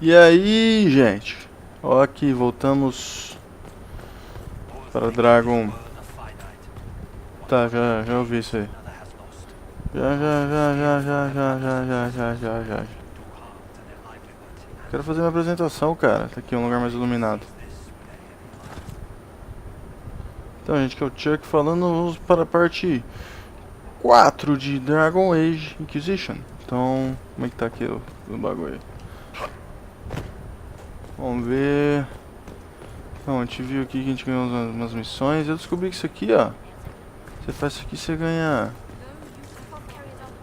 E aí, gente? Ó, aqui voltamos para Dragon. Tá, já ouvi isso aí. Já. Quero fazer minha apresentação, cara. Tá aqui um lugar mais iluminado. Então, gente, que é o Chuck falando. Vamos para a parte 4 de Dragon Age Inquisition. Então, como é que tá aqui o bagulho? Vamos ver. Então, a gente viu aqui que a gente ganhou umas missões. Eu descobri que isso aqui, ó. Você faz isso aqui, você ganha.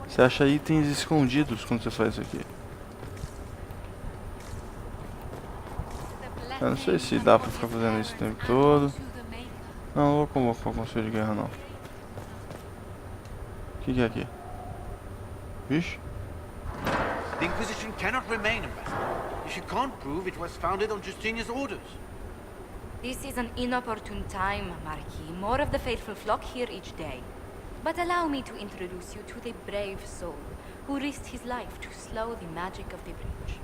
Você acha itens escondidos quando você faz isso aqui. Eu não sei se dá pra ficar fazendo isso o tempo todo. Não vou convocar o Conselho de Guerra, não. O que é aqui? Vixe. The Inquisition cannot remain, Ambassador, if you can't prove it was founded on Justinian's orders. This is an inopportune time, Marquis. More of the faithful flock here each day. But allow me to introduce you to the brave soul who risked his life to slow the magic of the breach.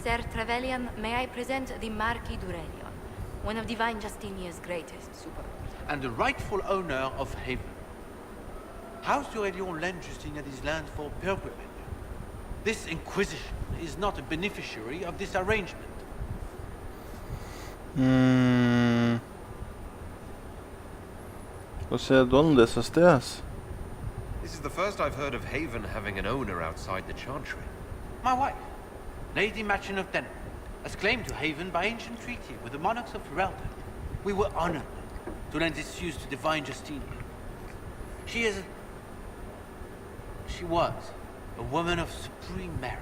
Sir Trevelyan, may I present the Marquis d'Aurelion, one of Divine Justinia's greatest supporters. And the rightful owner of Haven. House d'Aurelion lent Justinia these lands for pilgrimage. This Inquisition is not a beneficiary of this arrangement. Você é dono dessas terras? This is the first I've heard of Haven having an owner outside the Chantry. My wife, Lady Machin of Denmark, has claimed to Haven by ancient treaty with the monarchs of Ferelden. We were honored to lend its use to Divine Justinia. She was a woman of supreme merit.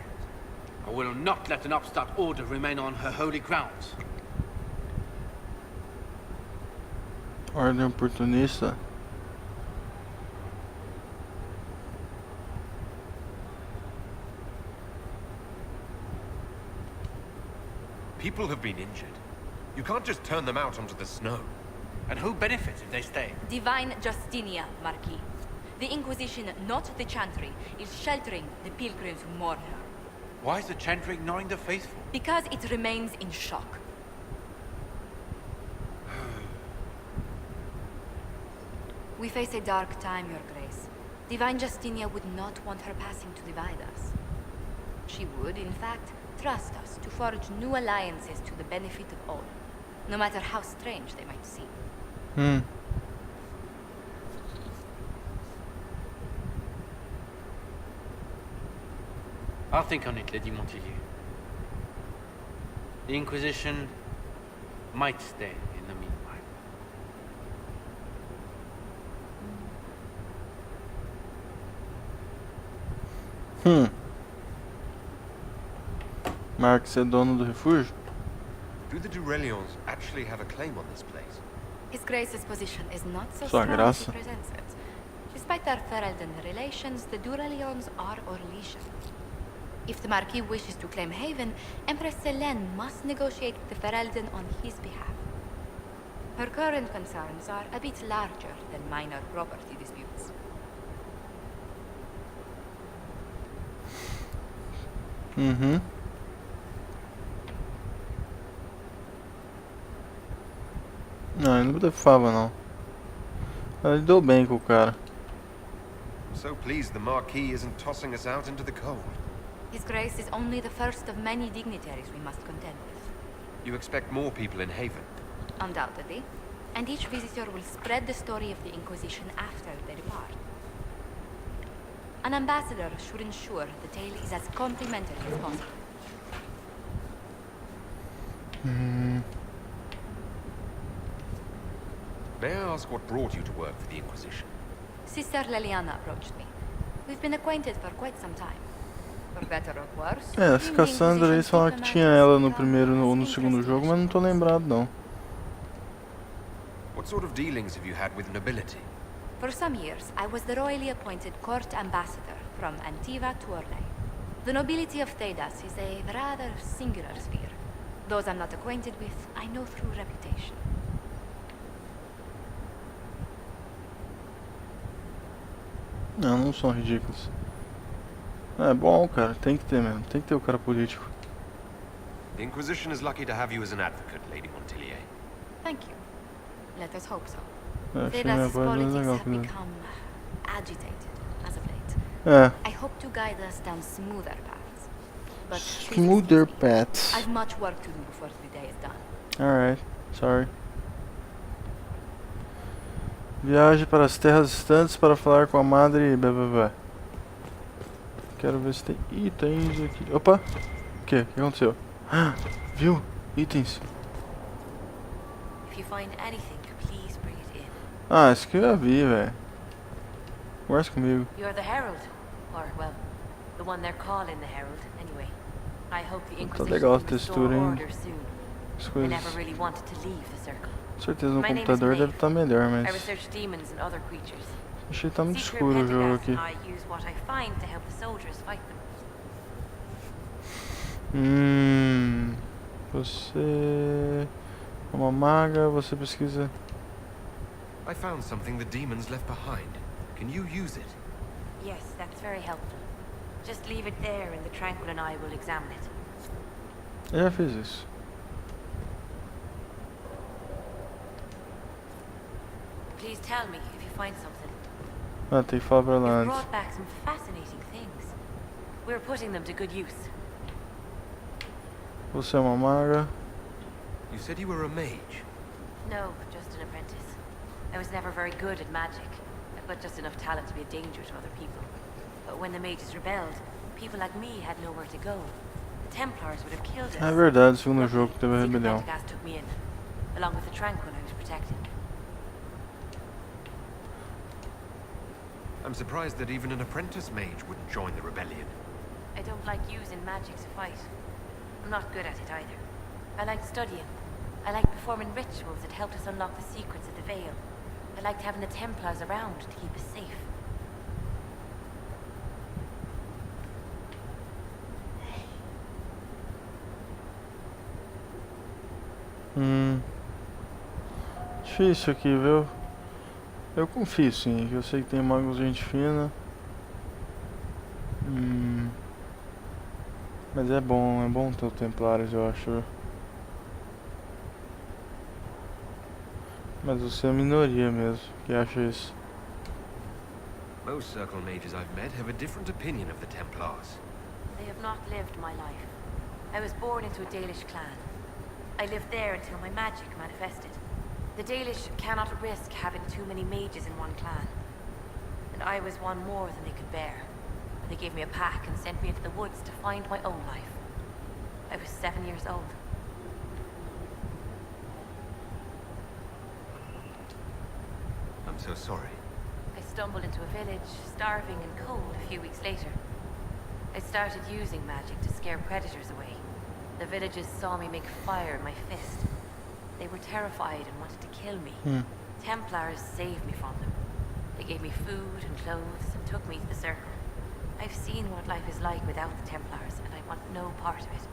I will not let an upstart order remain on her holy grounds. Ordem oportunista. People have been injured. You can't just turn them out onto the snow. And who benefits if they stay? Divine Justinia, Marquis. The Inquisition, not the Chantry, is sheltering the pilgrims who mourn her. Why is the Chantry ignoring the faithful? Because it remains in shock. We face a dark time, Your Grace. Divine Justinia would not want her passing to divide us. She would, in fact, trust us to forge new alliances to the benefit of all, no matter how strange they might seem. I'll think on it, Lady Montilyet. The Inquisition might stay in the meanwhile. Marx é dono do refúgio? Do the d'Aurelions actually have a claim on this place? His Grace's position is not so Sua strong as graça. he presents it. Despite their Ferelden relations, the d'Aurelions are Orlesian. If the Marquis wishes to claim Haven, Empress Selene must negotiate with the Ferelden on his behalf. Her current concerns are a bit larger than minor property disputes. Não, ele não blefava não. Ele deu bem com o cara. I'm so pleased the Marquis isn't tossing us out into the cold. His Grace is only the first of many dignitaries we must contend with. You expect more people in Haven? Undoubtedly. And each visitor will spread the story of the Inquisition after they depart. An ambassador should ensure the tale is as complimentary as possible. May I ask what brought you to work for the Inquisition? Sister Leliana approached me. We've been acquainted for quite some time. For better or worse. É, essa Cassandra aí falaram que tinha ela no primeiro ou no segundo jogo, mas não tô lembrado não. What sort of dealings have you had with nobility? For some years, I was the royally appointed court ambassador from Antiva to Orlais. The nobility of Thedas is a rather singular sphere. Those I'm not acquainted with, I know through reputation. Não, não são ridículos. É bom, cara, tem que ter mesmo, tem que ter o cara político. The Inquisition is lucky to have you as an advocate, Lady Montillier. Thank you. Let us hope so. Achei minha Zeda's voz mais politics legal have que become agitated as of late. É, I hope to guide us down smoother paths. But please smoother excuse me. paths. I've much work to do before the day is done. Alright, sorry. Viaje para as terras distantes para falar com a madre. Blá. Quero ver se tem itens aqui. Opa! O que? O que aconteceu? Viu? Itens. If you find anything, please bring it in. Ah, isso que eu já vi, velho. Conversa comigo. You're the Herald. Or, well, the one they're calling the Herald, anyway. I hope the Tá Inquisition legal a can restore textura, hein? order soon. As They coisas. never really wanted to leave the Circle. Com certeza no My name is computador deve Maeve. estar melhor, I mas. research demons and other creatures. Achei que tá muito Secret escuro o jogo Pendergast aqui. and I use what I find to help the soldiers fight them. Você é uma maga, você pesquisa. I found something the demons left behind. Can you use it? Yes, that's very helpful. Just leave it there and the Tranquil and I will examine it. Eu já fiz isso. Please tell me if you find something. Ah, tem que falar pra lá You've antes. brought back some fascinating things. We're putting them to good use. Você é uma maga. You said you were a mage. No, just an apprentice. I was never very good at magic. I've got just enough talent to be a danger to other people. But when the mages rebelled, people like me had nowhere to go. The Templars would have killed us. É verdade, segundo Luckily, jogo teve a Secret rebelião. Pendergast took me in, along with the Tranquil I was protecting. I'm surprised that even an apprentice mage wouldn't join the rebellion. I don't like using magic to fight. I'm not good at it either. I like studying. I like performing rituals that helped us unlock the secrets of the Veil. I liked having the Templars around to keep us safe. Difícil aqui, viu? Eu confio sim, que eu sei que tem magos gente fina. Mas é bom ter o Templários, eu acho. Mas você é a minoria mesmo, que acha isso. Most Circle mages I've met have a different opinion of the Templars. They have not lived my life. I was born into a Dalish clan. I lived there until my magic manifested. The Dalish cannot risk having too many mages in one clan. And I was one more than they could bear. They gave me a pack and sent me into the woods to find my own life. I was 7 years old. I'm so sorry. I stumbled into a village, starving and cold a few weeks later. I started using magic to scare predators away. The villagers saw me make fire in my fist. They were terrified and wanted to kill me. Templars saved me from them. They gave me food and clothes and took me to the Circle. I've seen what life is like without the Templars, and I want no part of it.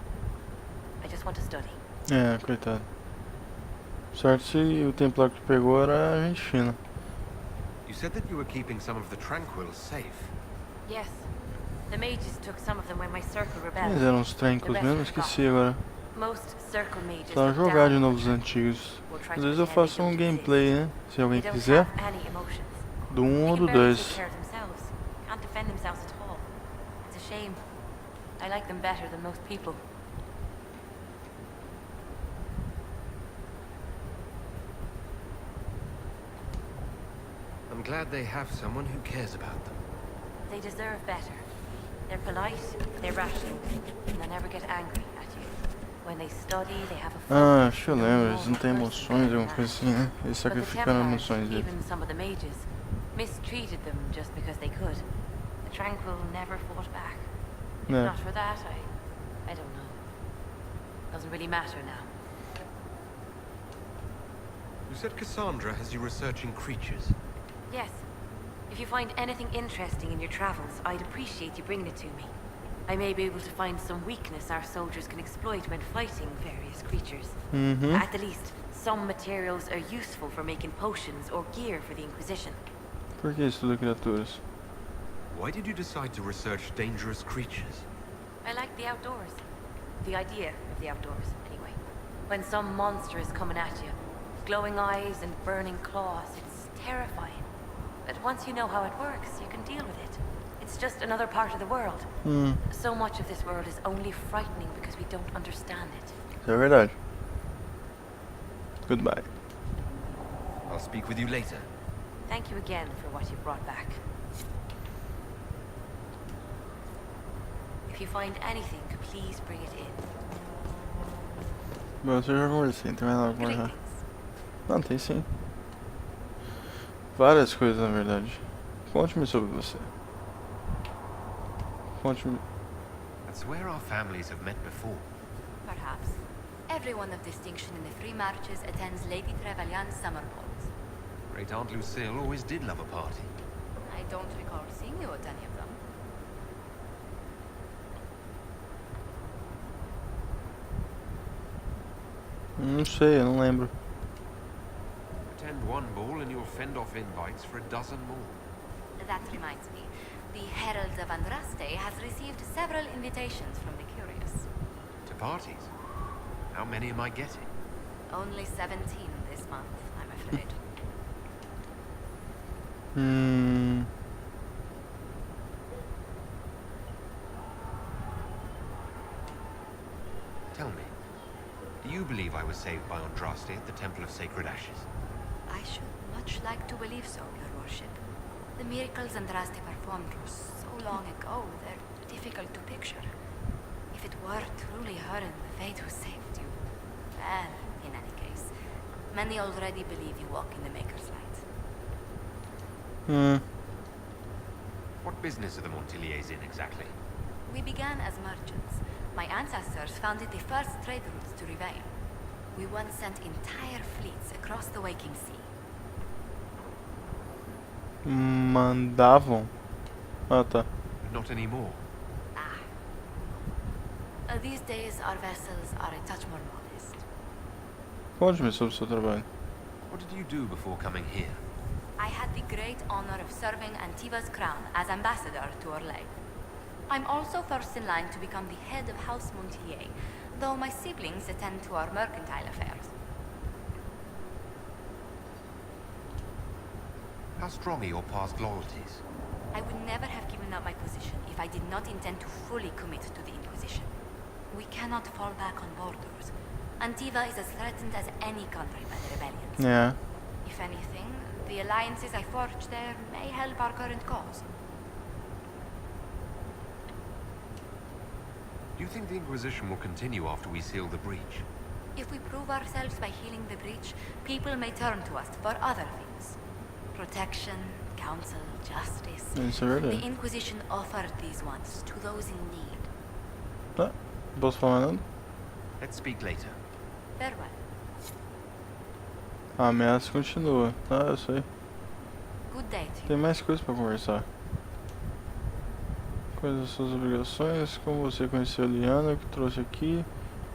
I just want to study. É, coitado. Sorte se o Templar que pegou era gente fina. You said that you were keeping some of the Tranquils safe. Yes. The mages took some of them when my Circle rebelled. Eles eram os Tranquils mesmo? Esqueci agora. Most Circle mages Só look jogar de down novo on os them. antigos. We'll try Às to vezes eu pretend faço they don't gameplay, né? Se alguém They don't quiser. have any emotions. Do 1 ou They do can barely 2. take care of themselves. Can't defend themselves at all. It's a shame. I like them better than most people. I'm glad they have someone who cares about them. They deserve better. They're polite, they're rational, and they never get angry at you. When they study, they have a Ah, focus, acho que eu they're lembro. more Eles não têm person emoções, than alguma that. coisa assim, né? Eles But the sacrificaram Templars, emoções deles. even some of the mages, mistreated them just because they could. The Tranquil never fought back. If Yeah. not for that, I don't know. Doesn't really matter now. You said Cassandra has you researching creatures. Yes. If you find anything interesting in your travels, I'd appreciate you bringing it to me. I may be able to find some weakness our soldiers can exploit when fighting various creatures. At the least, some materials are useful for making potions or gear for the Inquisition. Por que estuda criaturas? Why did you decide to research dangerous creatures? I like the outdoors. The idea of the outdoors, anyway. When some monster is coming at you, glowing eyes and burning claws, it's terrifying. But once you know how it works, you can deal with it. It's just another part of the world. So much of this world is only frightening because we don't understand it. Isso é verdade. Goodbye. I'll speak with you later. Thank you again for what you brought back. If you find anything, please bring it in. Bom, eu já conversei, não tem mais nada pra conversar. Greetings. Não, tem sim. Várias coisas, na verdade. Conte-me sobre você. Conte-me. That's where our families have met before. Perhaps. Everyone of distinction in the free marches attends Lady Trevelyan's summer balls. Great Aunt Lucille always did love a party. I don't recall seeing you at any of them. Não sei, eu não lembro. Attend one ball and you'll fend off invites for a dozen more. That reminds me. The Herald of Andraste has received several invitations from the curious. To parties? How many am I getting? Only 17 this month, I'm afraid. Tell me, do you believe I was saved by Andraste at the Temple of Sacred Ashes? I should much like to believe so, Your Worship. The miracles Andraste performed were so long ago, they're difficult to picture. If it were truly her and the Fate who saved you, well, in any case, many already believe you walk in the Maker's light. What business are the Montiliers in exactly? We began as merchants. My ancestors founded the first trade routes to Rivain. We once sent entire fleets across the waking sea. Mandavam? Ah, tá. But not anymore. These days, our vessels are a touch more modest. Conte-me sobre o seu trabalho. What did you do before coming here? I had the great honor of serving Antiva's crown as ambassador to Orlais. I'm also first in line to become the head of House Montilier, though my siblings attend to our mercantile affairs. How strong are your past loyalties? I would never have given up my position if I did not intend to fully commit to the Inquisition. We cannot fall back on borders. Antiva is as threatened as any country by the rebellions. É. If anything, the alliances I forged there may help our current cause. Do you think the Inquisition will continue after we seal the breach? If we prove ourselves by healing the breach, people may turn to us for other things. Protection, counsel, justice. Isso é The verdade. Inquisition offered these ones to those in need. Tá. Posso falar nada? Let's speak later. Farewell. A ameaça continua. Ah, eu sei. Good day to you. Tem mais coisas pra conversar. Coisas das suas obrigações, como você conheceu a Liana, que trouxe aqui.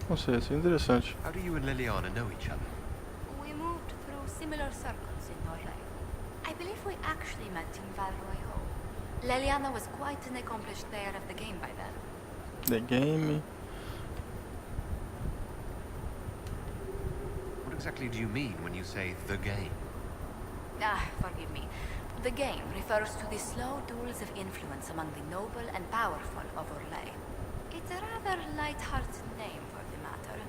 Não sei, isso é interessante. How do you and Liliana know each other? We moved through similar circles in Norway. I believe we actually met in Valroy Hall. Leliana was quite an accomplished player of the game by then. The Game. What exactly do you mean when you say the game? Forgive me. The game refers to the slow duels of influence among the noble and powerful of Orlais. It's a rather light-hearted name for the matter,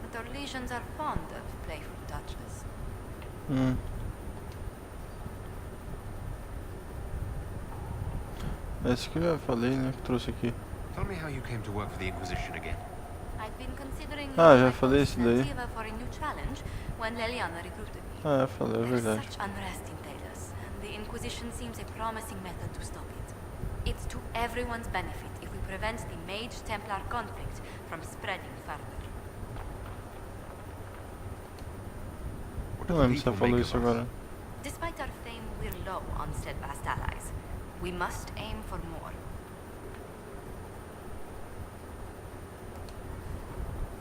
but Orlesians are fond of playful touches. Esse que eu falei, né, que trouxe aqui. Tell me how you came to work for the Inquisition again. I'd been considering Ah, leaving já my falei post isso in daí. Antiva for a new challenge when Leliana recruited me. Ah, eu falei, é There's verdade. such unrest in Talos, and the Inquisition seems a promising method to stop it. It's to everyone's benefit if we prevent the Mage-Templar conflict from spreading further. What Não do the lembro se people ela falou make isso of us? agora. Despite our fame, we're low on steadfast allies. We must aim for more.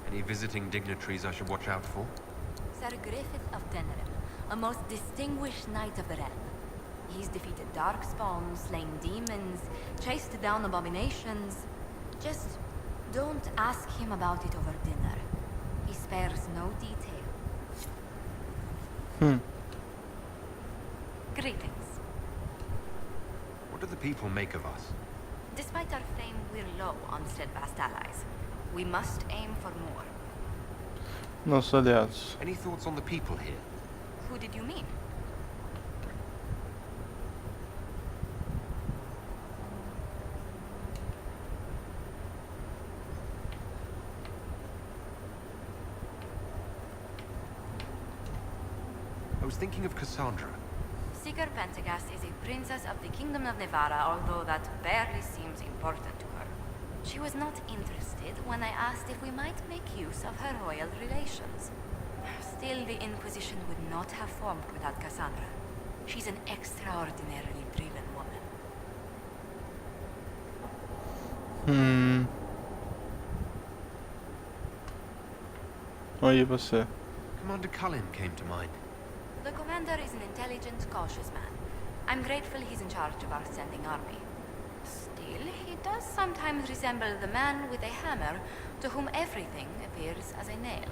Any visiting dignitaries I should watch out for? Sir Griffith of Denerim, a most distinguished knight of the realm. He's defeated darkspawn, slain demons, chased down abominations. Just Don't ask him about it over dinner. He spares no detail. Greetings. What do the people make of us? Despite our fame, we're low on steadfast allies. We must aim for more. Nossos aliados. Any thoughts on the people here? Who did you mean? I was thinking of Cassandra. Seeker Pentagast is a princess of the Kingdom of Nevada, although that barely seems important to her. She was not interested when I asked if we might make use of her royal relations. Still, the Inquisition would not have formed without Cassandra. She's an extraordinarily driven woman. Aí você. Commander Cullen came to mind. The commander is an intelligent, cautious man. I'm grateful he's in charge of our standing army. Still, he does sometimes resemble the man with a hammer to whom everything appears as a nail.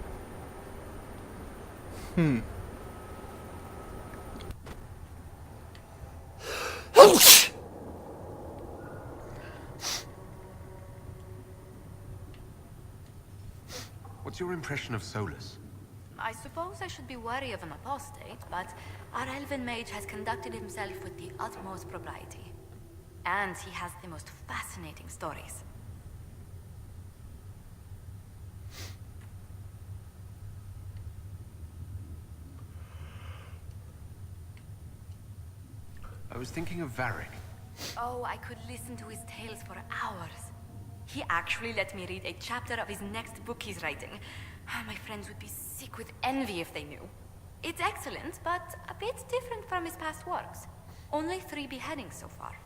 What's your impression of Solus? I suppose I should be wary of an apostate, but our elven mage has conducted himself with the utmost propriety. And he has the most fascinating stories. I was thinking of Varric. Oh, I could listen to his tales for hours. He actually let me read a chapter of his next book he's writing. My friends would be sick with envy if they knew. It's excellent, but a bit different from his past works. Only 3 beheadings so far.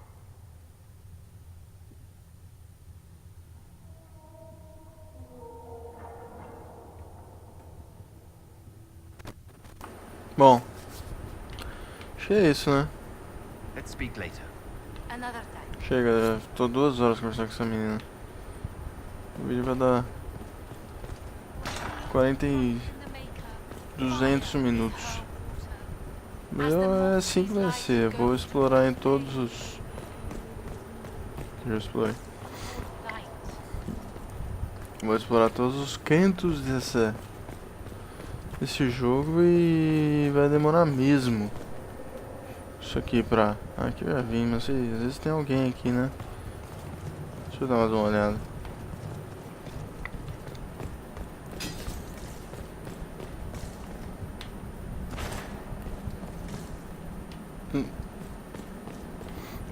Bom, acho que é isso, né? Let's speak later. Another time. Chega, já tô 2 horas conversando com essa menina. O vídeo vai dar 200 minutos. Melhor é assim que vai ser. Vou explorar em todos os... Já explorei. Vou explorar todos os cantos desse jogo e vai demorar mesmo. Isso aqui pra... aqui eu já vim, mas sei, às vezes tem alguém aqui, né? Deixa eu dar mais uma olhada.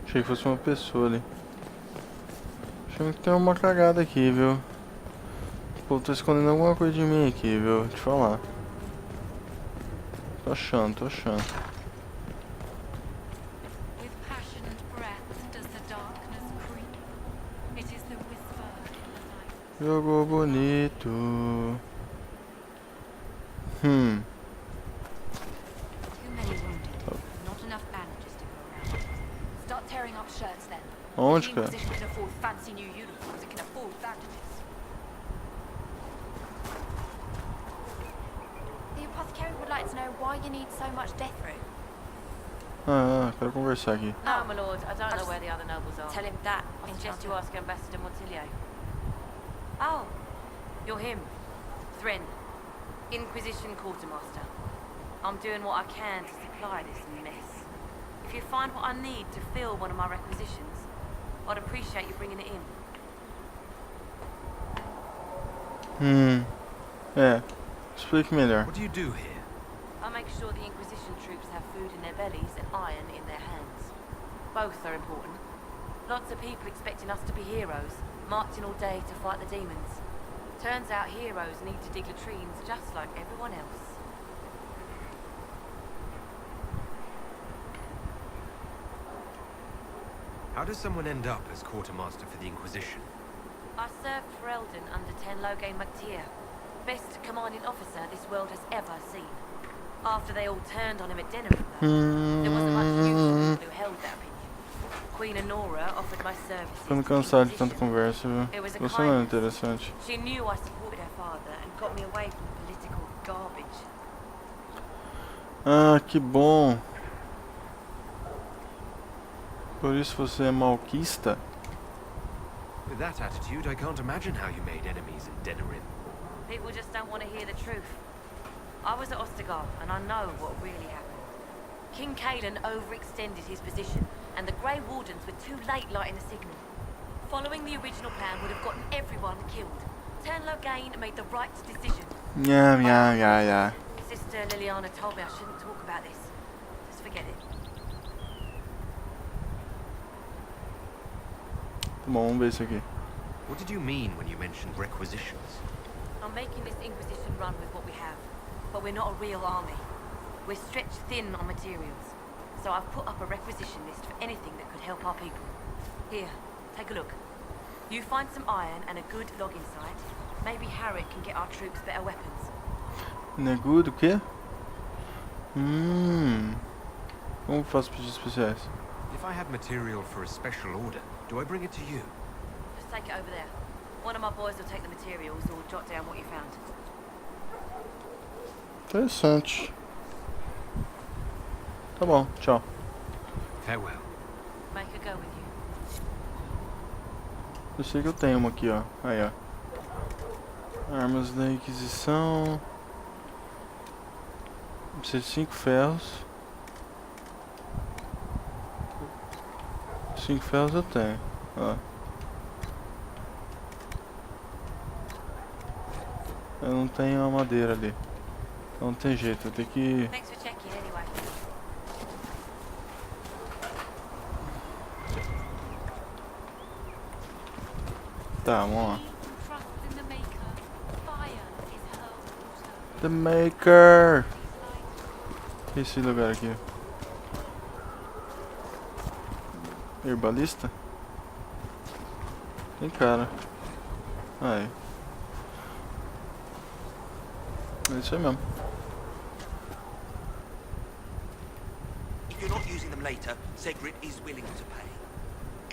Achei que fosse uma pessoa ali. Achei que tem uma cagada aqui, viu? O povo tá escondendo alguma coisa de mim aqui, viu? Vou te falar. Tô achando, tô achando. With passionate breath does the darkness creep. It is the whisper in the night. Jogo bonito. Too many wounded. Not enough bandages to go around. Start tearing up shirts then. Onde, The cara? Inquisition can afford fancy new uniforms. It can afford bandages. The apothecary would like to know why you need so much death root. Quero conversar aqui. No, my lord, I don't know where the other nobles are. Tell him that. I suggest you ask Ambassador Montilio. Oh, you're him. Thrin, Inquisition Quartermaster. I'm doing what I can to supply this mess. If you find what I need to fill one of my requisitions, I'd appreciate you bringing it in. É. Explique melhor. What do you do here? I make sure the Inquisition troops have food in their bellies and iron in their hands. Both are important. Lots of people expecting us to be heroes, marching all day to fight the demons. Turns out heroes need to dig latrines just like everyone else. How does someone end up as quartermaster for the Inquisition? I served for Eldon under Ten Logain MacTier, best commanding officer this world has ever seen. After they all turned on him at dinner, there wasn't much use for people who held that opinion. Queen Honora offered my services. Ficando to cansado de Inquisition. tanta conversa, viu? It was a Você não é kindness. interessante. She knew I supported her father and got me away from the political garbage. Ah, que bom. Por isso você é malquista? With that attitude, I can't imagine how you made enemies in Denerim. People just don't want to hear the truth. I was at Ostergar, and I know what really happened. King Caelan overextended his position, and the Grey Wardens were too late lighting the signal. Following the original plan would have gotten everyone killed. Turn Loghain made the right decision. Yeah. Sister Liliana told me I shouldn't talk about this. Just forget it. Tá bom, vamos ver isso aqui. What did you mean when you mentioned requisitions? I'm making this Inquisition run with what we have, but we're not a real army. We're stretched thin on materials, so I've put up a requisition list for anything that could help our people. Here, take a look. You find some iron and a good logging site. Maybe Harriet can get our troops better weapons. Negudo, o quê? Como faço pedidos especiais? If I had material for a special order, do I bring it to you? Just take it over there. One of my boys will take the materials or jot down what you found. Interessante. Tá bom, tchau. Farewell. Make her go with you. Eu sei que eu tenho uma aqui, ó. Aí, ó. Armas da Inquisição. Precisa de 5 ferros. 5 ferros eu tenho, ó. Eu não tenho a madeira ali. Então não tem jeito, eu tenho que... Thanks for checking anyway. Tá, vamos lá. Trust in the Maker. Fire is her water. The Maker! Esse lugar aqui. Herbalista? Tem cara. Aí. É isso aí mesmo. If you're not using them later, Segrit is willing to pay.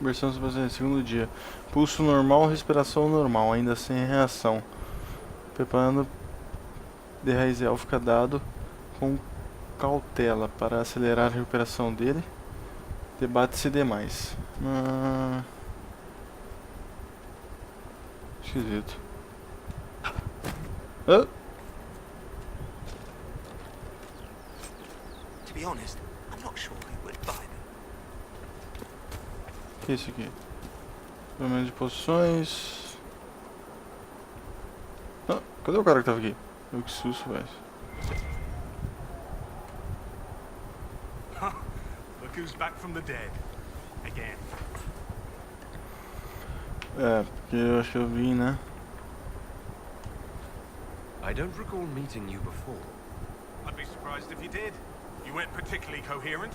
Versão paciente, segundo dia. Pulso normal, respiração normal, ainda sem reação. Preparando de raiz élfica dado com cautela para acelerar a recuperação dele. Debate-se demais. Esquisito. Ah! To be honest, I'm not sure who would buy them. O que é isso aqui? Pelo de poções. Ah, cadê o cara que tava aqui? Que susto, velho. Look who's back from the dead. Again. É, porque eu acho que eu vim, né? I don't recall meeting you before. I'd be surprised if you did. You weren't particularly coherent.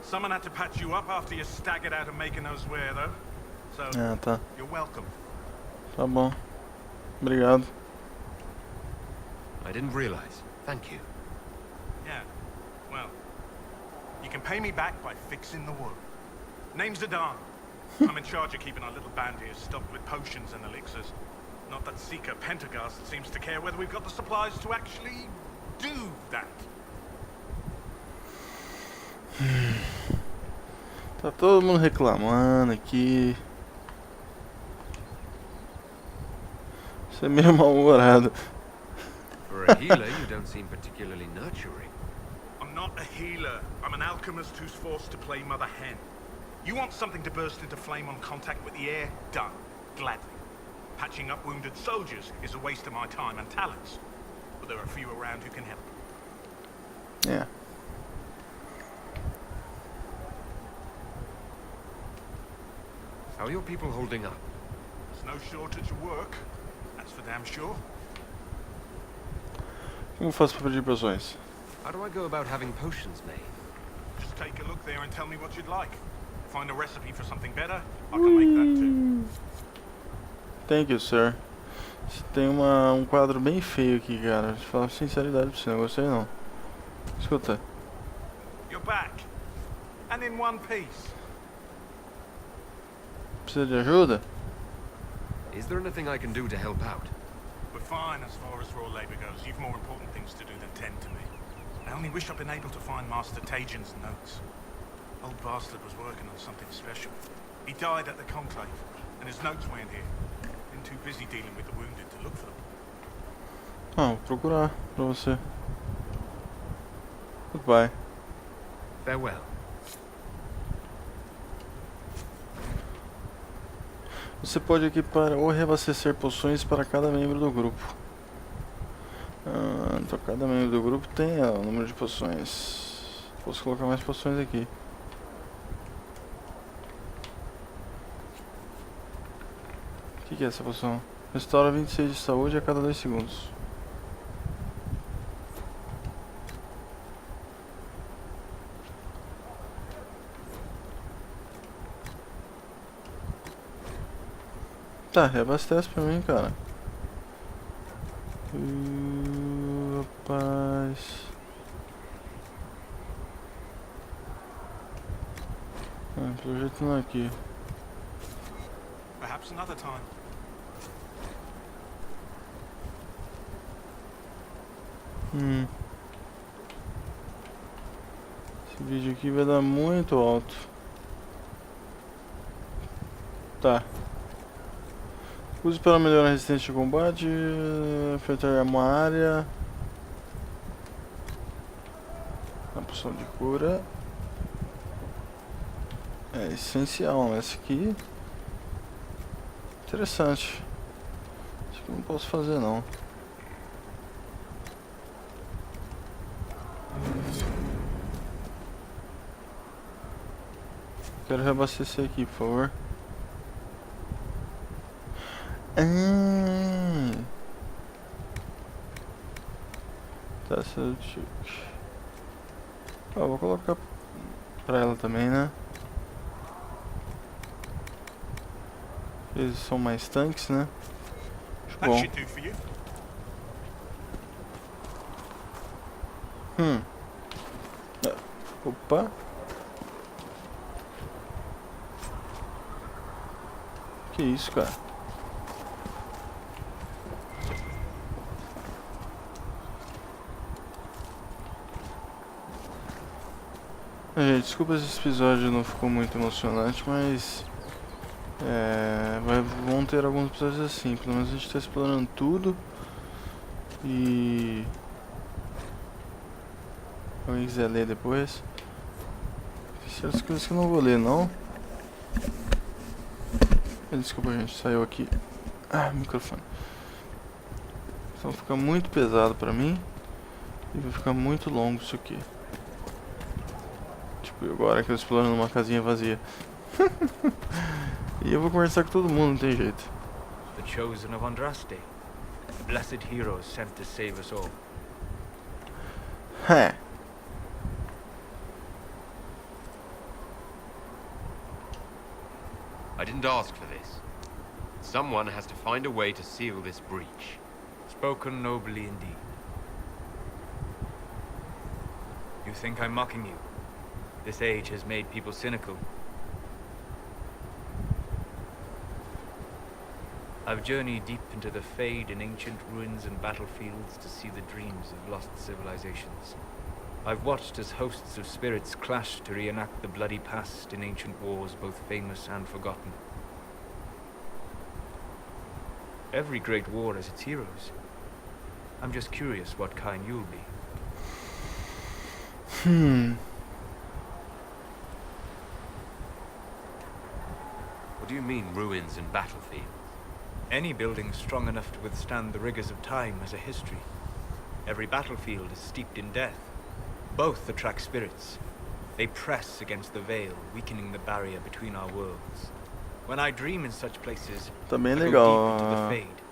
Someone had to patch you up after you staggered out of making those wear, though. So, Ah, tá. you're welcome. Tá bom. Obrigado. I didn't realize. Thank you. Yeah, well, you can pay me back by fixing the wound. Name's Zidane. I'm in charge of keeping our little band here stocked with potions and elixirs. Not that Seeker Pentagast seems to care whether we've got the supplies to actually do that. Tá todo mundo reclamando aqui. Você é meio mal-humorado. For a healer, you don't seem particularly nurturing. I'm not a healer. I'm an alchemist who's forced to play Mother Hen. You want something to burst into flame on contact with the air? Done. Gladly. Patching up wounded soldiers is a waste of my time and talents. But there are a few around who can help. É. How are your people holding up? There's no shortage of work. That's for damn sure. Como eu faço pra pedir poções? How do I go about having potions made? Just take a look there and tell me what you'd like. Find a recipe for something better, I can make that too. Thank you, sir. Você tem um quadro bem feio aqui, cara. Deixa eu falar com sinceridade pra você, não gostei não. Escuta. You're back. And in one piece. Precisa de ajuda? Is there anything I can do to help out? We're fine as far as raw labor goes. You've more important things to do than tend to me. I only wish I'd been able to find Master Tajin's notes. Old bastard was working on something special. He died at the conclave, and his notes weren't here. Been too busy dealing with the wounded to look for them. Ah, vou procurar pra você. Goodbye. Farewell. Você pode equipar ou reabastecer poções para cada membro do grupo. Então cada membro do grupo tem o número de poções. Posso colocar mais poções aqui. O que é essa poção? Restaura 26 de saúde a cada 2 segundos. Tá, reabastece pra mim, cara. Rapaz. Pelo jeito não é aqui. Perhaps another time. Esse vídeo aqui vai dar muito alto. Tá. Use para melhorar a resistência de combate. Afetar uma área. A poção de cura. É essencial, essa aqui. Interessante. Isso aqui eu não posso fazer não. Quero reabastecer aqui, por favor. Tá certo. Vou colocar pra ela também, né? Eles são mais tanques, né? Acho That bom. should do for you. Opa. Que isso, cara? Gente, desculpa se esse episódio não ficou muito emocionante, mas vão ter alguns episódios assim. Pelo menos a gente está explorando tudo. E se alguém quiser ler depois. Tem certas coisas que eu não vou ler, não. Desculpa, gente, saiu aqui. Microfone. Então fica muito pesado pra mim. E vai ficar muito longo isso aqui. Tipo, agora que eu explorando uma casinha vazia. E eu vou conversar com todo mundo, não tem jeito. The chosen of Andraste. The blessed heroes sent to save us all. I didn't ask for this. Someone has to find a way to seal this breach. Spoken nobly indeed. You think I'm mocking you? This age has made people cynical. I've journeyed deep into the Fade in ancient ruins and battlefields to see the dreams of lost civilizations. I've watched as hosts of spirits clash to reenact the bloody past in ancient wars, both famous and forgotten. Every great war has its heroes. I'm just curious what kind you'll be. What do you mean, ruins and battlefields? Any building strong enough to withstand the rigors of time has a history. Every battlefield is steeped in death. Both attract spirits. They press against the veil, weakening the barrier between our worlds. When I dream in such places, Também I legal. go deep into the Fade.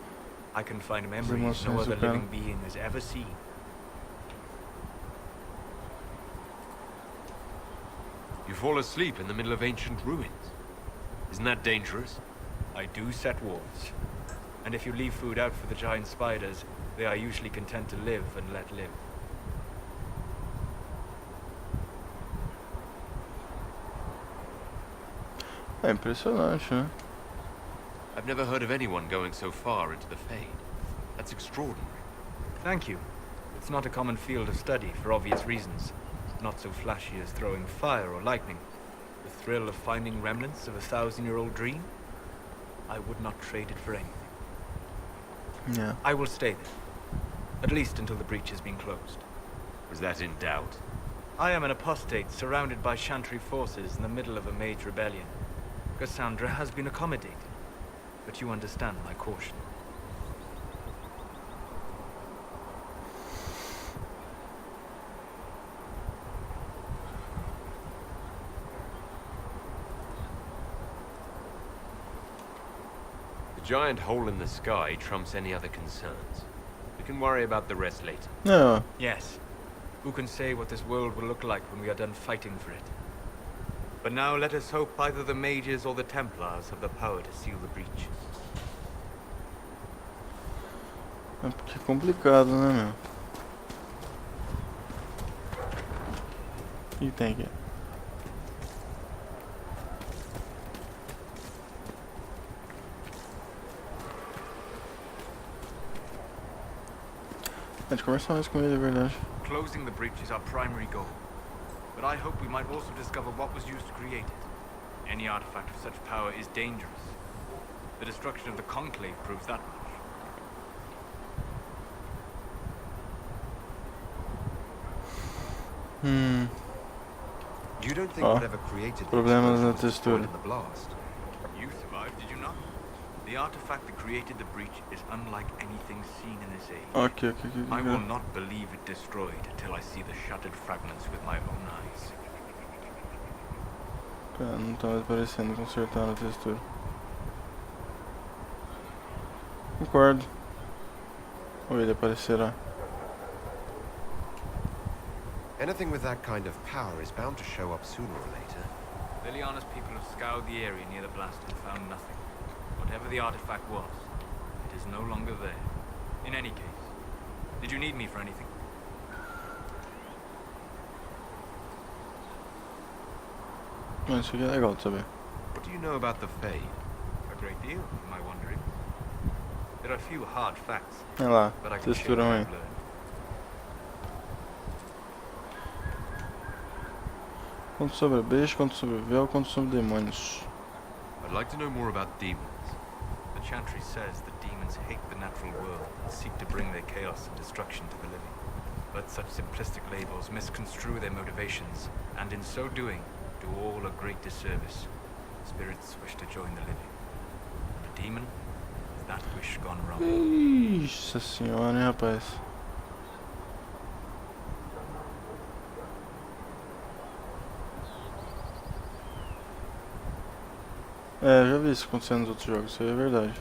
I can find memories no emoções other do cara. living being has ever seen. You fall asleep in the middle of ancient ruins. Isn't that dangerous? I do set wards. And if you leave food out for the giant spiders, they are usually content to live and let live. É impressionante, né? I've never heard of anyone going so far into the Fade. That's extraordinary. Thank you. It's not a common field of study for obvious reasons. Not so flashy as throwing fire or lightning. The thrill of finding remnants of a 1,000-year-old dream? I would not trade it for anything. Yeah. I will stay there. At least until the breach has been closed. Was that in doubt? I am an apostate surrounded by Chantry forces in the middle of a major rebellion. Cassandra has been accommodating, but you understand my caution. The giant hole in the sky trumps any other concerns. We can worry about the rest later. No. Yes. Who can say what this world will look like when we are done fighting for it? But now let us hope either the mages or the Templars have the power to seal the breach. É porque é complicado, né, meu? O que tem aqui? A gente conversou mais com ele, é verdade. Closing the breach is our primary goal. But I hope we might also discover what was used to create it. Any artifact of such power is dangerous. The destruction of the Conclave proves that much. You don't think whatever created the Problemas na explosion was destroyed textura. in the blast? You survived, did you not? The artifact that created the breach is unlike anything seen in this age. Ok. I will not believe it destroyed until I see the shattered fragments with my own eyes. Cara, não tá mais parecendo consertar na textura. Concordo. Ou ele aparecerá. Anything with that kind of power is bound to show up sooner or later. Liliana's people have scoured the area near the blast and found nothing. Whatever the artifact was, it is no longer there. In any case, did you need me for anything? Mas isso aqui é legal de saber. What do you know about the Fade? A great deal, am I wondering? There are few hard facts, Olha lá, but I can share textura what ruim. I've learned. Quanto sobre beijo, quanto sobre véu, quanto sobre demônios. I'd like to know more about demons. The Chantry says that demons hate the natural world and seek to bring their chaos and destruction to the living. But such simplistic labels misconstrue their motivations, and in so doing, do all a great disservice. Spirits wish to join the living. The demon is that wish gone wrong. Nossa senhora, hein, rapaz. É, já vi isso acontecendo nos outros jogos, isso aí é verdade.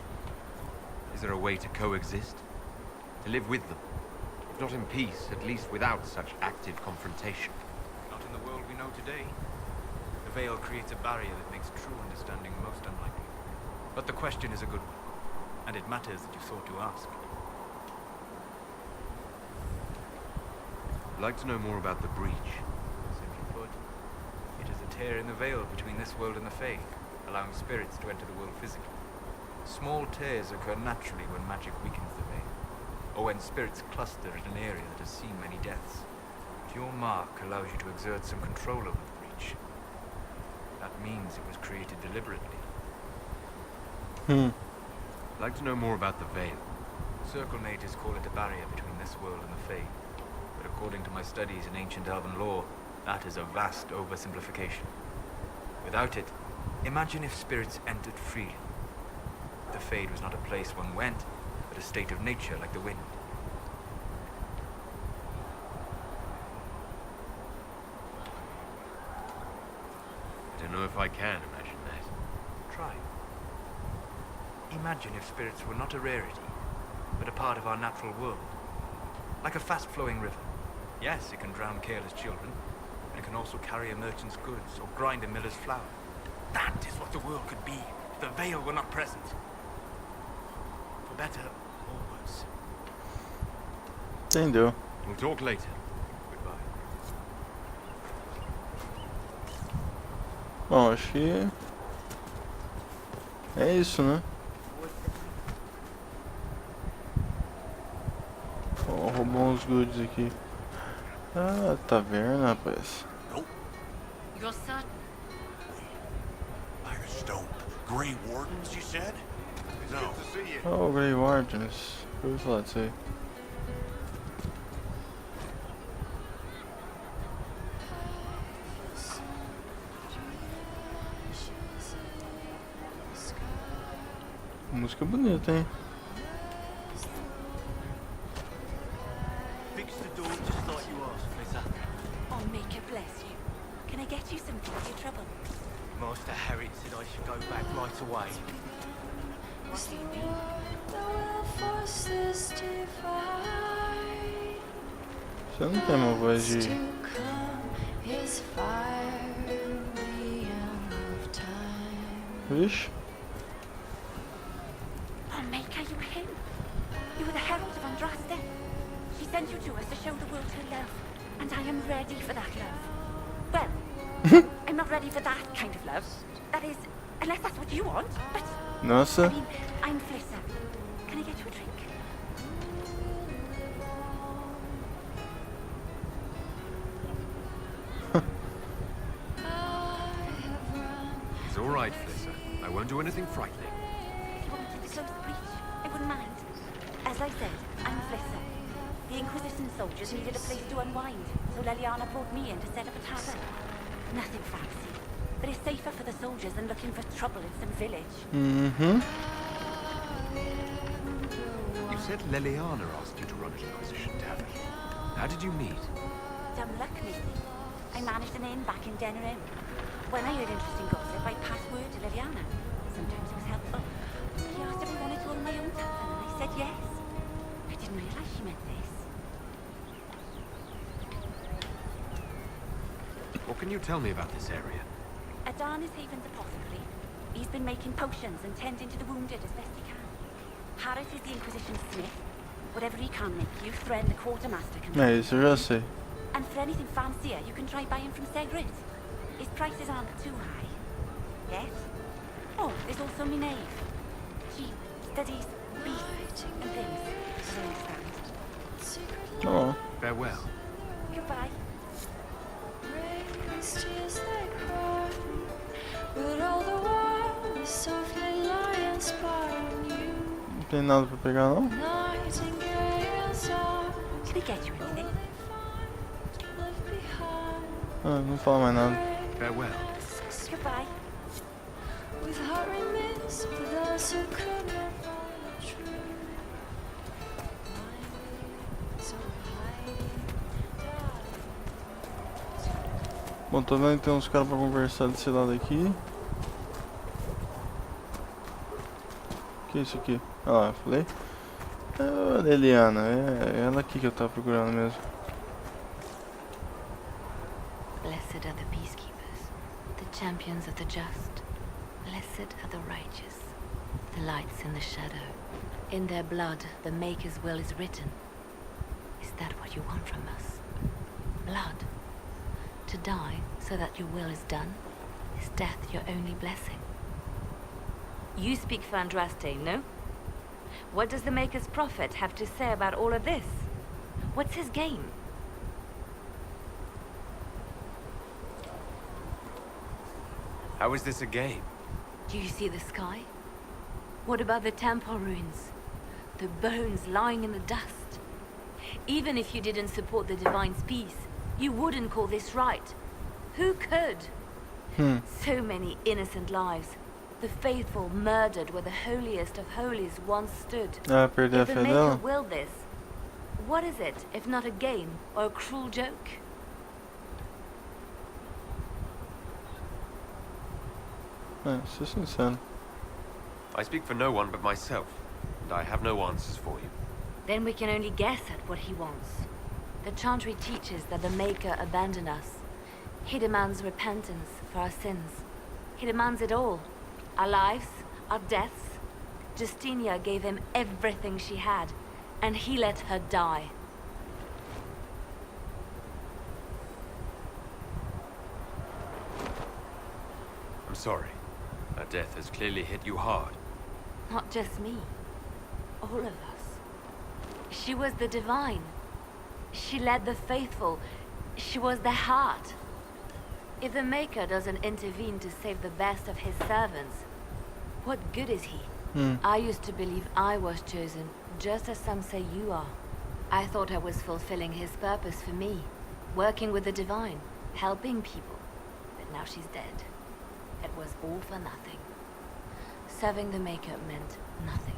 Is there a way to coexist? To live with them? If not in peace, at least without such active confrontation. Not in the world we know today. The veil creates a barrier that makes true understanding most unlikely. But the question is a good one, and it matters that you thought to ask. I'd like to know more about the breach. Simply put, it is a tear in the veil between this world and the Fade, allowing spirits to enter the world physically. Small tears occur naturally when magic weakens the veil, or when spirits cluster in an area that has seen many deaths. But your mark allows you to exert some control over the breach. That means it was created deliberately. I'd like to know more about the veil. Circle mages call it a barrier between this world and the Fade, but according to my studies in ancient elven lore, that is a vast oversimplification. Without it, imagine if spirits entered freely. The Fade was not a place one went, but a state of nature like the wind. I don't know if I can imagine that. Try. Imagine if spirits were not a rarity, but a part of our natural world. Like a fast-flowing river. Yes, it can drown careless children, but it can also carry a merchant's goods or grind a miller's flour. That is what the world could be if the veil were not present. For better or worse. Entendeu. We'll talk later. Goodbye. Bom, acho que é isso, né? Oh, roubou uns goods aqui. Ah, taverna, rapaz. You're certain? Like a stone. Grey Wardens, you said? No. Good to see you. Oh, Grey Wardens. Eu ouvi falar disso aí. Música bonita, hein? Fix the door just like you asked, Flitter. Oh, Mika, bless you. Can I get you something for your trouble? Master Harriet said I should go back right away. What do you mean? Você não tem uma voz de... Vixe. Oh, Mika, you him? You were the herald of Andraste. She sent you to us to show the world her love. And I am ready for that love. Well, I'm not ready for that kind of love. That is, unless that's what you want. But, Nossa. I mean, I'm Flissa. Can I get you a drink? It's all right, Flissa. I won't do anything frightening. If you wanted to close the breach, I wouldn't mind. As I said, I'm Flissa. The Inquisition soldiers needed a place to unwind, so Leliana brought me in to set up a tavern. Nothing fancy, but it's safer for the soldiers than looking for trouble in some village. Mm-hmm. You said Leliana asked you to run an Inquisition tavern. How did you meet? Dumb luck, maybe. I managed an inn back in Denerim. When I heard interesting gossip, I passed word to Leliana. Sometimes it was helpful. She asked if I wanted to own my own tavern, and I said yes. I didn't realize she meant this. What can you tell me about this area? Adan is Haven's apothecary. He's been making potions and tending to the wounded as best he can. Harris is the Inquisition's smith. Whatever he can make you, Thren the quartermaster can É, make. isso eu já sei. And for anything fancier, you can try buying from Segrit. His prices aren't too high. Yes? Oh, there's also Minave. She studies beasts and things, as I understand. Oh. Farewell. Goodbye. Não tem nada pra pegar, não? Can I get you anything? Ah, não fala mais nada. Farewell. Goodbye. Bom, tô vendo que tem uns caras pra conversar desse lado aqui. O que é isso aqui? Ah lá, falei. Ah, Leliana, é ela aqui que eu tava procurando mesmo. Blessed are the peacekeepers, the champions of the just. Blessed are the righteous, the lights in the shadow. In their blood, the Maker's will is written. Is that what you want from us? Blood? To die so that your will is done? Is death your only blessing? You speak for Andraste, no? What does the Maker's prophet have to say about all of this? What's his game? How is this a game? Do you see the sky? What about the temple ruins? The bones lying in the dust? Even if you didn't support the Divine's peace, you wouldn't call this right. Who could? So many innocent lives. The faithful murdered where the holiest of holies once stood. Ah, perdi a If the fé Maker dela? willed this, what is it if not a game or a cruel joke? É, ser sincero. I speak for no one but myself, and I have no answers for you. Then we can only guess at what he wants. The Chantry teaches that the Maker abandoned us. He demands repentance for our sins. He demands it all. Our lives, our deaths. Justinia gave him everything she had, and he let her die. I'm sorry. Her death has clearly hit you hard. Not just me. All of us. She was the divine. She led the faithful. She was their heart. If the Maker doesn't intervene to save the best of his servants, what good is he? I used to believe I was chosen, just as some say you are. I thought I was fulfilling his purpose for me, working with the divine, helping people. But now she's dead. It was all for nothing. Serving the Maker meant nothing.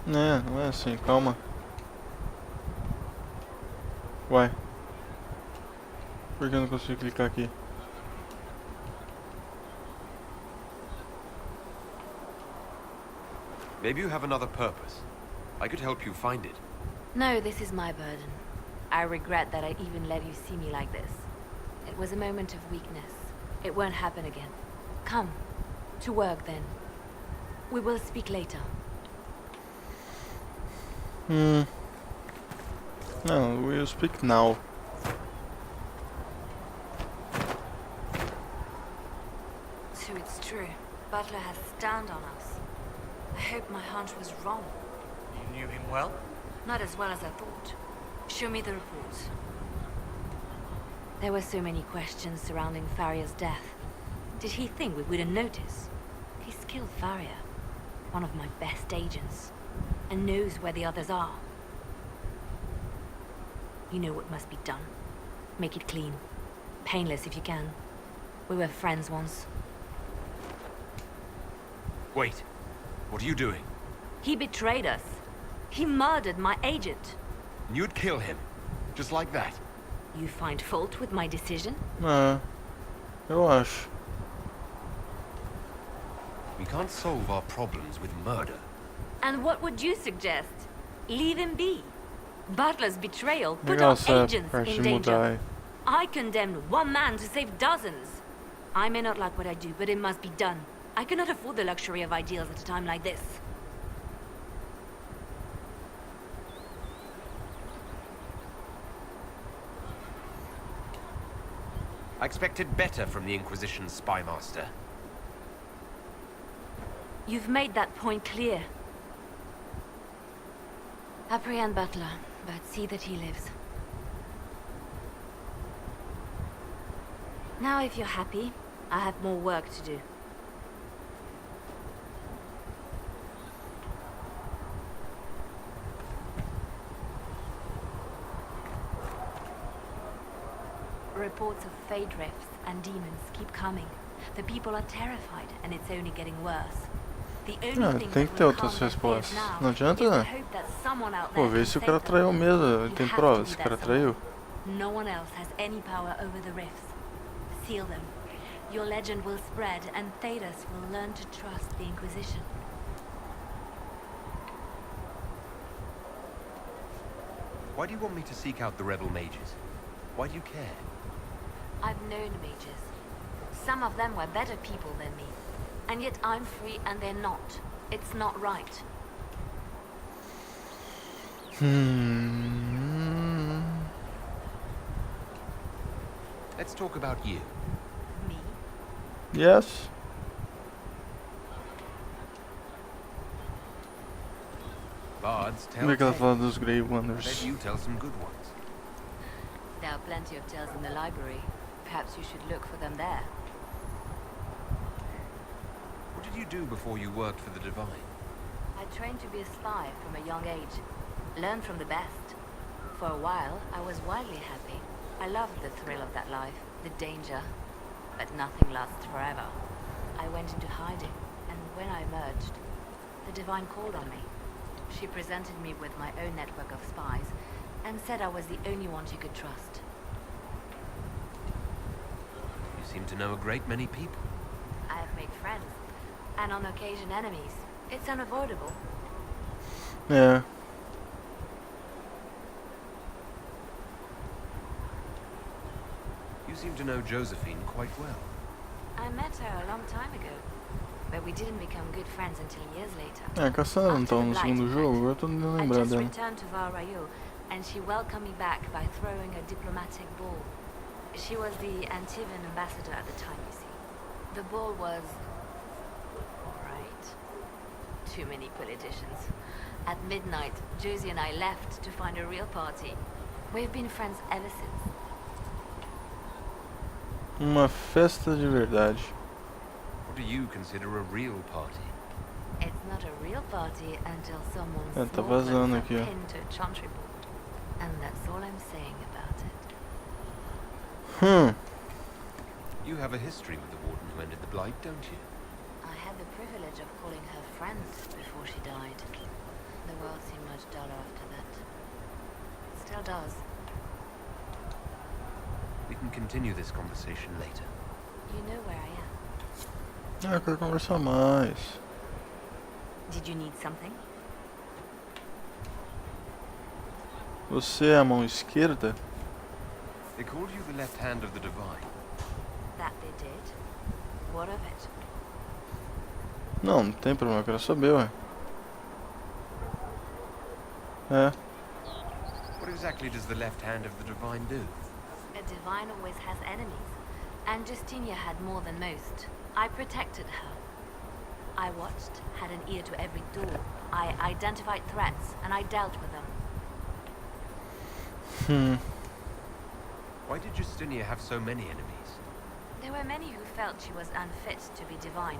Não é assim, calma. Uai. Por que eu não consigo clicar aqui? Maybe you have another purpose. I could help you find it. No, this is my burden. I regret that I even let you see me like this. It was a moment of weakness. It won't happen again. Come. To work, then. We will speak later. No, we'll speak now. So it's true. Butler has stand on us. I hope my hunch was wrong. You knew him well? Not as well as I thought. Show me the reports. There were so many questions surrounding Farria's death. Did he think we wouldn't notice? He's killed Farria, one of my best agents, and knows where the others are. You know what must be done. Make it clean. Painless if you can. We were friends once. Wait. What are you doing? He betrayed us. He murdered my agent. And you'd kill him. Just like that. You find fault with my decision? Eu acho. We can't solve our problems with murder. And what would you suggest? Leave him be. Butler's betrayal put Legal our essa agents parte in de danger. mudar. I condemned one man to save dozens. I may not like what I do, but it must be done. I cannot afford the luxury of ideals at a time like this. I expected better from the Inquisition spy master. You've made that point clear. Apprehend Butler, but see that he lives. Now, if you're happy, I have more work to do. Reports of fade rifts and demons keep coming. The people are terrified, and it's only getting worse. The only thing Tem that que ter will outras calm their fears respostas. now Não adianta, is the né? hope that someone out Pô, there vê can se o save cara them. traiu mesmo. You Tem have to provas. be Esse that cara someone. traiu. No one else has any power over the rifts. Seal them. Your legend will spread, and Thedas will learn to trust the Inquisition. Why do you want me to seek out the rebel mages? Why do you care? I've known mages. Some of them were better people than me. And yet I'm free and they're not. It's not right. Let's talk about you. Me? Yes. Bards tell Como é que ela tales. fala dos Grey Bet Wonders? you tell some good ones. There are plenty of tales in the library. Perhaps you should look for them there. What did you do before you worked for the Divine? I trained to be a spy from a young age. Learned from the best. For a while, I was wildly happy. I loved the thrill of that life, the danger. But nothing lasts forever. I went into hiding, and when I emerged, the Divine called on me. She presented me with my own network of spies, and said I was the only one she could trust. You seem to know a great many people. I have made friends, and on occasion enemies. It's unavoidable. É. You seem to know Josephine quite well. I met her a long time ago, but we didn't become good friends until years later. É, a Cassandra não After tava the no Blight, segundo in jogo, fact. agora eu tô tentando I lembrar just dela. returned to Val Rayo, and she welcomed me back by throwing a diplomatic ball. She was the Antivan ambassador at the time, you see. The ball was... alright. too many politicians. At midnight, Josie and I left to find a real party. We've been friends ever since. Uma festa de verdade. What do you consider a real party? It's not a real party until someone's Tá vazando aqui, ó. pinned to a chantry board. And that's all I'm saying about it. You have a history with the warden who ended the blight, don't you? I had the privilege of calling her friend before she died. The world seemed much duller after that. It still does. We can continue this conversation later. You know where I am. Eu quero conversar mais. Did you need something? Você é a mão esquerda? They called you the left hand of the divine. That they did. What of it? Não tem problema, eu quero saber, ué. É. What exactly does the left hand of the divine do? A divine always has enemies, and Justinia had more than most. I protected her. I watched, had an ear to every door. I identified threats, and I dealt with them. Why did Justinia have so many enemies? There were many who felt she was unfit to be divine.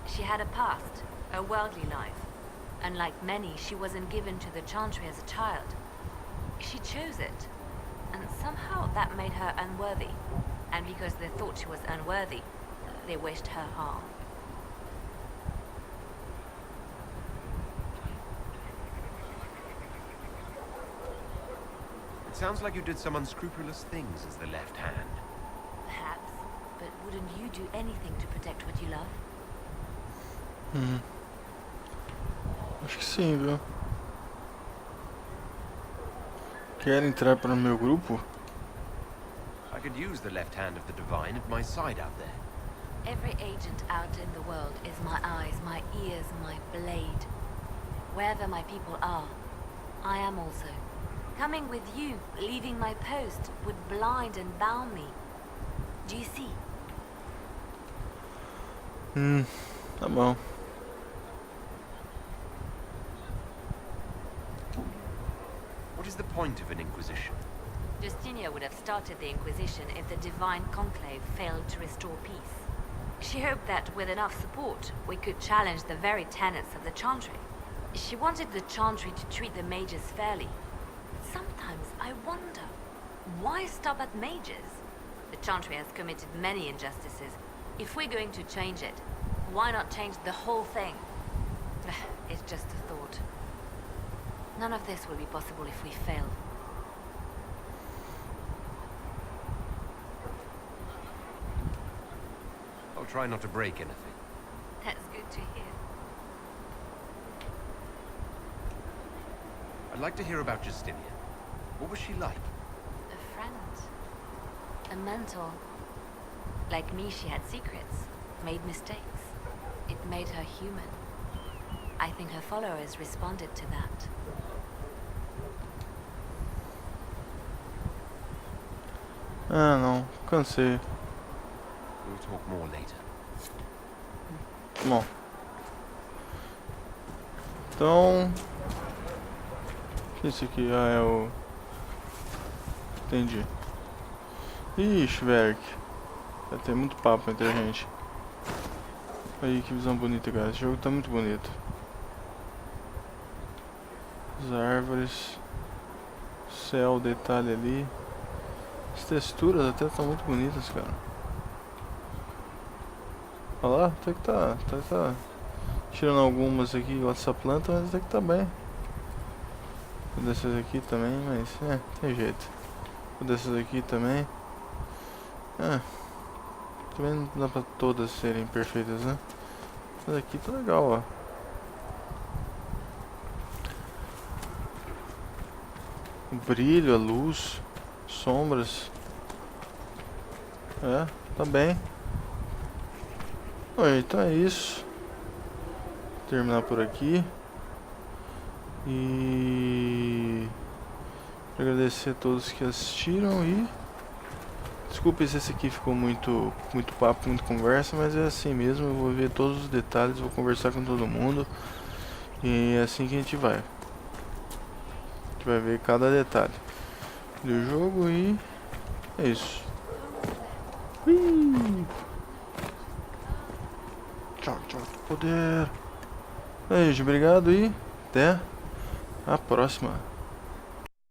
She had a past, a worldly life. Unlike many, she wasn't given to the chantry as a child. She chose it, and somehow that made her unworthy. And because they thought she was unworthy, they wished her harm. It sounds like you did some unscrupulous things as the left hand. Perhaps, but wouldn't you do anything to protect what you love? Acho que sim, viu? Quer entrar para o meu grupo? I could use the left hand of the divine at my side out there. Every agent out in the world is my eyes, my ears, my blade. Wherever my people are, I am also. Coming with you, leaving my post, would blind and bound me. Do you see? Tá bom. What is the point of an Inquisition? Justinia would have started the Inquisition if the Divine Conclave failed to restore peace. She hoped that with enough support, we could challenge the very tenets of the Chantry. She wanted the Chantry to treat the mages fairly. Sometimes I wonder, why stop at mages? The Chantry has committed many injustices. If we're going to change it, why not change the whole thing? It's just a thought. None of this will be possible if we fail. I'll try not to break anything. That's good to hear. I'd like to hear about Justinia. What was she like? A friend. A mentor. Like me, she had secrets, made mistakes. It made her human. I think her followers responded to that. Ah, não. Cansei. We'll talk more later. Bom. Então... O que é isso aqui? Ah, é o... Entendi. Ixi, Verk. Vai ter muito papo entre a gente. Aí, que visão bonita, cara. Esse jogo tá muito bonito. As árvores. Céu, detalhe ali. As texturas até estão muito bonitas, cara. Olha lá, até que tá tirando algumas aqui dessa planta, mas até que tá bem. Vou dessas aqui também, mas tem jeito. Vou dessas aqui também. Também não dá pra todas serem perfeitas, né? Mas aqui tá legal, ó. O brilho, a luz, sombras. Tá bem. Bom, então é isso. Vou terminar por aqui. E agradecer a todos que assistiram e desculpe se esse aqui ficou muito papo, muito conversa, mas é assim mesmo. Eu vou ver todos os detalhes, vou conversar com todo mundo. E é assim que a gente vai. A gente vai ver cada detalhe do jogo e é isso. Tchau, tchau, poder. É isso, obrigado e até a próxima.